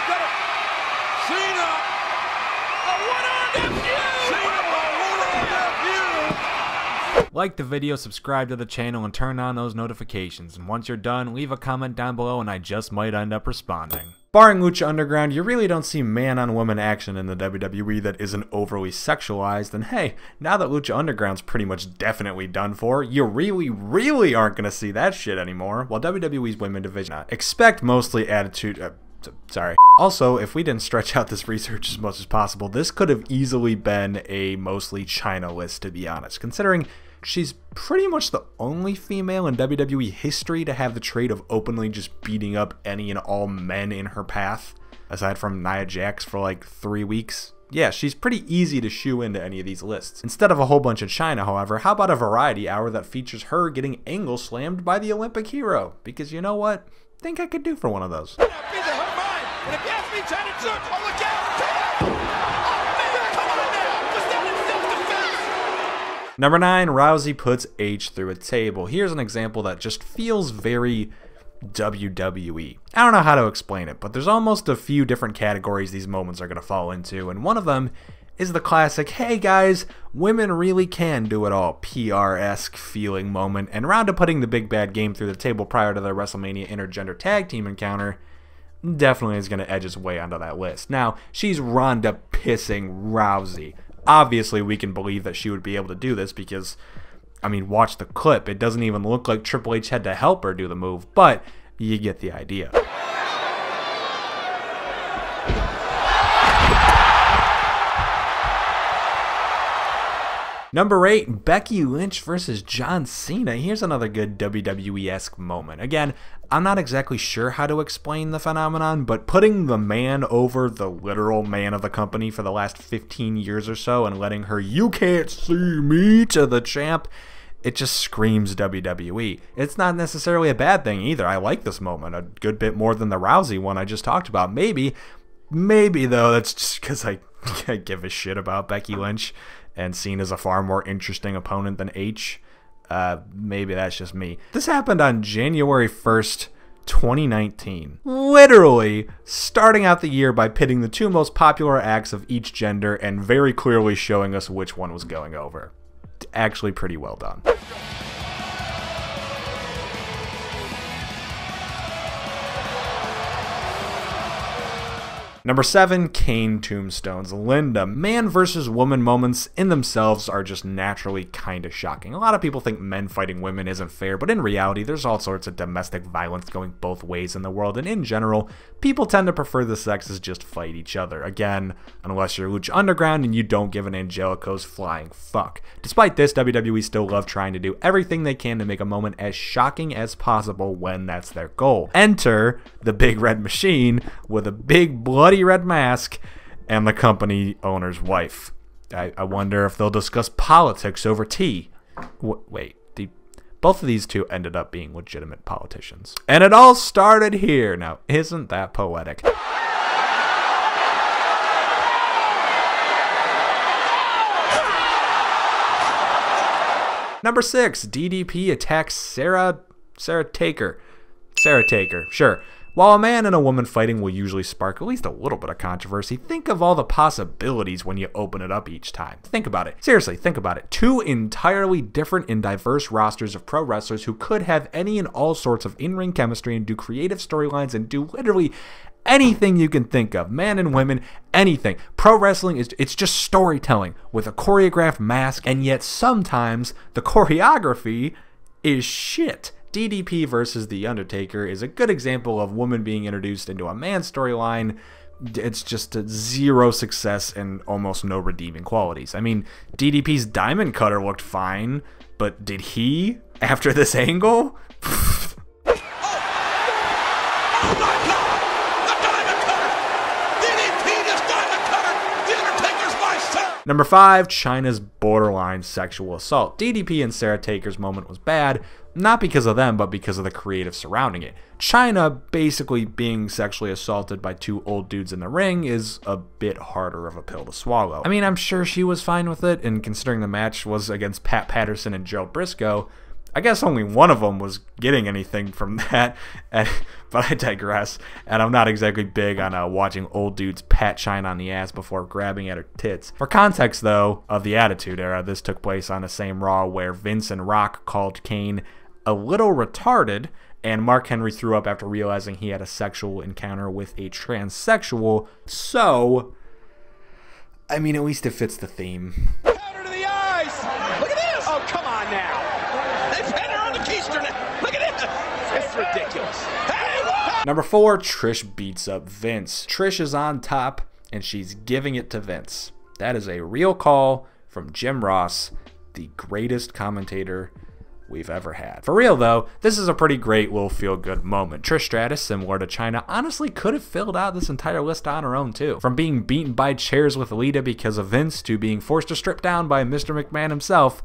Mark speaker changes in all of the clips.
Speaker 1: got it. Cena. A one-armed FU. Cena, a one-armed FU.
Speaker 2: Like the video, subscribe to the channel, and turn on those notifications. And once you're done, leave a comment down below and I just might end up responding. Barring Lucha Underground, you really don't see man-on-woman action in the WWE that isn't overly sexualized, and hey, now that Lucha Underground's pretty much definitely done for, you really aren't gonna see that shit anymore, while WWE's women division expect mostly attitude, sorry. Also, if we didn't stretch out this research as much as possible, this could have easily been a mostly Chyna list, to be honest, considering she's pretty much the only female in WWE history to have the trait of openly just beating up any and all men in her path, aside from Nia Jax for like 3 weeks. Yeah, she's pretty easy to shoe into any of these lists. Instead of a whole bunch of Chyna, however, how about a variety hour that features her getting angle slammed by the Olympic hero? Because you know what? I think I could do for one of those. Number 9, Rousey puts H through a table. Here's an example that just feels very WWE. I don't know how to explain it, but there's almost a few different categories these moments are going to fall into, and one of them is the classic, hey guys, women really can do it all, PR-esque feeling moment, and round to putting the big bad game through the table prior to their WrestleMania intergender tag team encounter definitely is going to edge its way onto that list. Now, she's Ronda pissing Rousey. Obviously, we can believe that she would be able to do this because, I mean, watch the clip. It doesn't even look like Triple H had to help her do the move, but you get the idea. Number 8, Becky Lynch versus John Cena. Here's another good WWE-esque moment. Again, I'm not exactly sure how to explain the phenomenon, but putting the man over the literal man of the company for the last 15 years or so and letting her "you can't see me" to the champ, it just screams WWE. It's not necessarily a bad thing either. I like this moment a good bit more than the Rousey one I just talked about. Maybe though, that's just because I give a shit about Becky Lynch and Cena's a far more interesting opponent than H. Maybe that's just me. This happened on January 1st, 2019. Literally starting out the year by pitting the two most popular acts of each gender and very clearly showing us which one was going over. Actually pretty well done. Number 7, Kane Tombstones. Linda. Man versus woman moments in themselves are just naturally kind of shocking. A lot of people think men fighting women isn't fair, but in reality, there's all sorts of domestic violence going both ways in the world, and in general, people tend to prefer the sexes just fight each other. Again, unless you're Lucha Underground and you don't give an Angelico's flying fuck. Despite this, WWE still love trying to do everything they can to make a moment as shocking as possible when that's their goal. Enter the Big Red Machine with a big bloody red mask and the company owner's wife. I wonder if they'll discuss politics over tea. Wait, both of these two ended up being legitimate politicians. And it all started here. Now, isn't that poetic? Number 6, DDP attacks Sarah Taker, sure. While a man and a woman fighting will usually spark at least a little bit of controversy, think of all the possibilities when you open it up each time. Think about it. Seriously, think about it. Two entirely different and diverse rosters of pro wrestlers who could have any and all sorts of in-ring chemistry and do creative storylines and do literally anything you can think of. Man and women, anything. Pro wrestling it's just storytelling with a choreographed mask, and yet sometimes the choreography is shit. DDP versus The Undertaker is a good example of woman being introduced into a man storyline. It's just a zero success and almost no redeeming qualities. I mean, DDP's diamond cutter looked fine, but did he after this angle? Number 5, Chyna's borderline sexual assault. DDP and Sarah Taker's moment was bad, not because of them, but because of the creative surrounding it. Chyna basically being sexually assaulted by two old dudes in the ring is a bit harder of a pill to swallow. I mean, I'm sure she was fine with it, and considering the match was against Pat Patterson and Joe Briscoe, I guess only one of them was getting anything from that, but I digress, and I'm not exactly big on watching old dudes pat shine on the ass before grabbing at her tits. For context, though, of the Attitude Era, this took place on the same Raw where Vince and Rock called Kane a little retarded, and Mark Henry threw up after realizing he had a sexual encounter with a transsexual, so, I mean, at least it fits the theme.
Speaker 1: Powder to the eyes! Look at this! Oh, come on now! They've had her on the keister now! Look at this! It's ridiculous. Hey, what?
Speaker 2: Number 4, Trish beats up Vince. Trish is on top, and she's giving it to Vince. That is a real call from Jim Ross, the greatest commentator we've ever had. For real though, this is a pretty great little feel-good moment. Trish Stratus, similar to Chyna, honestly could have filled out this entire list on her own too. From being beaten by chairs with Lita because of Vince to being forced to strip down by Mr. McMahon himself,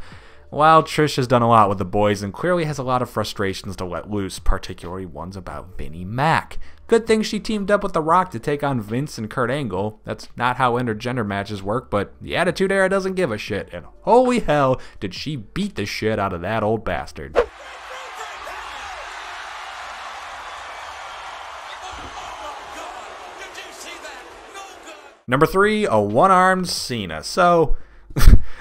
Speaker 2: while Trish has done a lot with the boys and clearly has a lot of frustrations to let loose, particularly ones about Vinnie Mac. Good thing she teamed up with The Rock to take on Vince and Kurt Angle. That's not how intergender matches work, but the Attitude Era doesn't give a shit, and holy hell did she beat the shit out of that old bastard. Number 3, a one-armed Cena. So,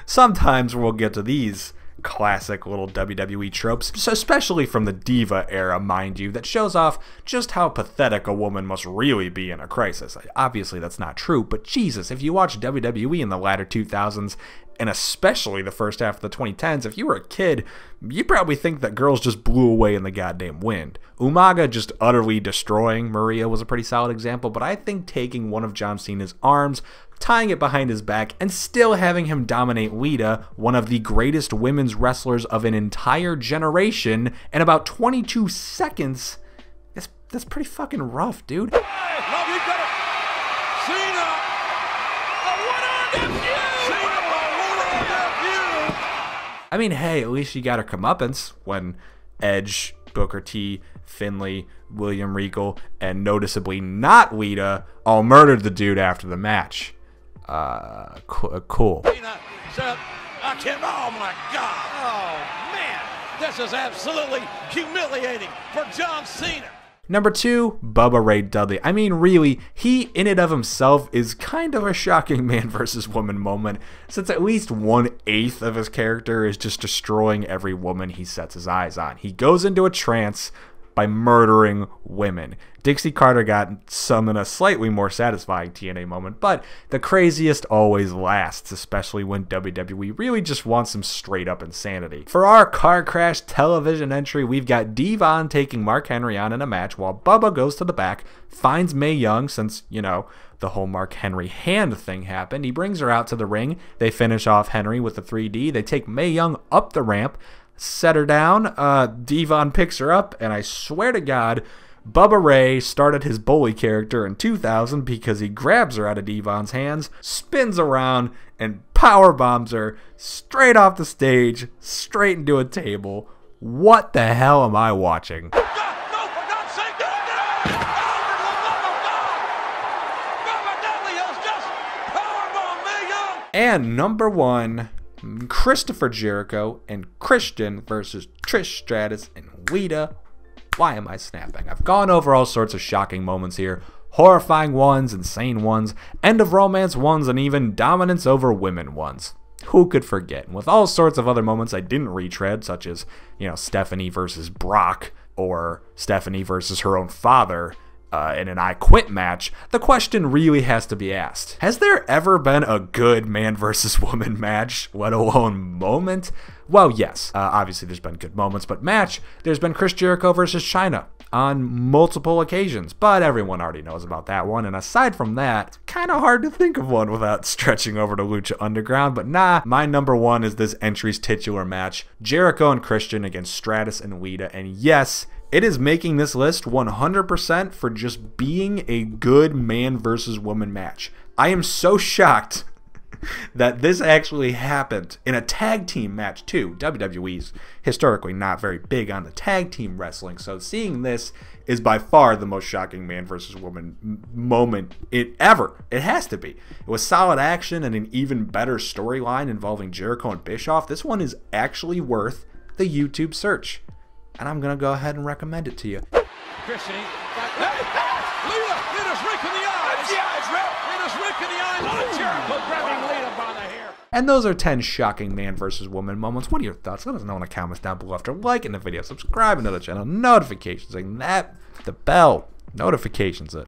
Speaker 2: sometimes we'll get to these classic little WWE tropes, especially from the Diva era, mind you, that shows off just how pathetic a woman must really be in a crisis. Obviously, that's not true, but Jesus, if you watch WWE in the latter 2000s, and especially the first half of the 2010s, if you were a kid, you probably think that girls just blew away in the goddamn wind. Umaga just utterly destroying Maria was a pretty solid example, but I think taking one of John Cena's arms, tying it behind his back, and still having him dominate Lita, one of the greatest women's wrestlers of an entire generation, in about 22 seconds, that's pretty fucking rough, dude.
Speaker 1: Love you, got it. Cena! A one-armed FU! Cena, a one-armed FU!
Speaker 2: I mean, hey, at least she got her comeuppance when Edge, Booker T, Finlay, William Regal, and noticeably not Lita all murdered the dude after the match. Cool.
Speaker 1: Cena said, I can't, oh my God. Oh man, this is absolutely humiliating for John Cena.
Speaker 2: Number 2, Bubba Ray Dudley. I mean, really, he in and of himself is kind of a shocking man versus woman moment, since at least 1/8 of his character is just destroying every woman he sets his eyes on. He goes into a trance by murdering women. Dixie Carter got some in a slightly more satisfying TNA moment, but the craziest always lasts, especially when WWE really just wants some straight up insanity. For our car crash television entry, we've got Devon taking Mark Henry on in a match while Bubba goes to the back, finds Mae Young since, you know, the whole Mark Henry hand thing happened. He brings her out to the ring. They finish off Henry with the 3D. They take Mae Young up the ramp, set her down. Devon picks her up, and I swear to God, Bubba Ray started his bully character in 2000 because he grabs her out of Devon's hands, spins around, and power bombs her straight off the stage, straight into a table. What the hell am I watching?
Speaker 1: No, for God's sake, no! Bubba Dudley has just powerbombed Mae Young.
Speaker 2: And number 1, Christopher Jericho and Christian versus Trish Stratus and Lita. Why am I snapping? I've gone over all sorts of shocking moments here. Horrifying ones, insane ones, end of romance ones, and even dominance over women ones. Who could forget? And with all sorts of other moments I didn't retread, such as, you know, Stephanie versus Brock, or Stephanie versus her own father, in an I Quit match, the question really has to be asked. Has there ever been a good man versus woman match, let alone moment? Well, yes. Obviously, there's been good moments, but match, there's been Chris Jericho versus Chyna on multiple occasions, but everyone already knows about that one, and aside from that, it's kind of hard to think of one without stretching over to Lucha Underground, but nah, my number 1 is this entry's titular match, Jericho and Christian against Stratus and Lita, and yes, it is making this list 100% for just being a good man versus woman match. I am so shocked that this actually happened in a tag team match too. WWE's historically not very big on the tag team wrestling, so seeing this is by far the most shocking man versus woman moment ever. It has to be. It was solid action and an even better storyline involving Jericho and Bischoff. This one is actually worth the YouTube search. And I'm going to go ahead and recommend it to you.
Speaker 1: Chrissy. Lita's Rick in the eyes. Lita's Rick in the eyes. Jericho grabbing Lita by the hair.
Speaker 2: And those are 10 shocking man versus woman moments. What are your thoughts? Let us know in the comments down below after liking the video, subscribing to the channel, notifications, and that, the bell, notifications it.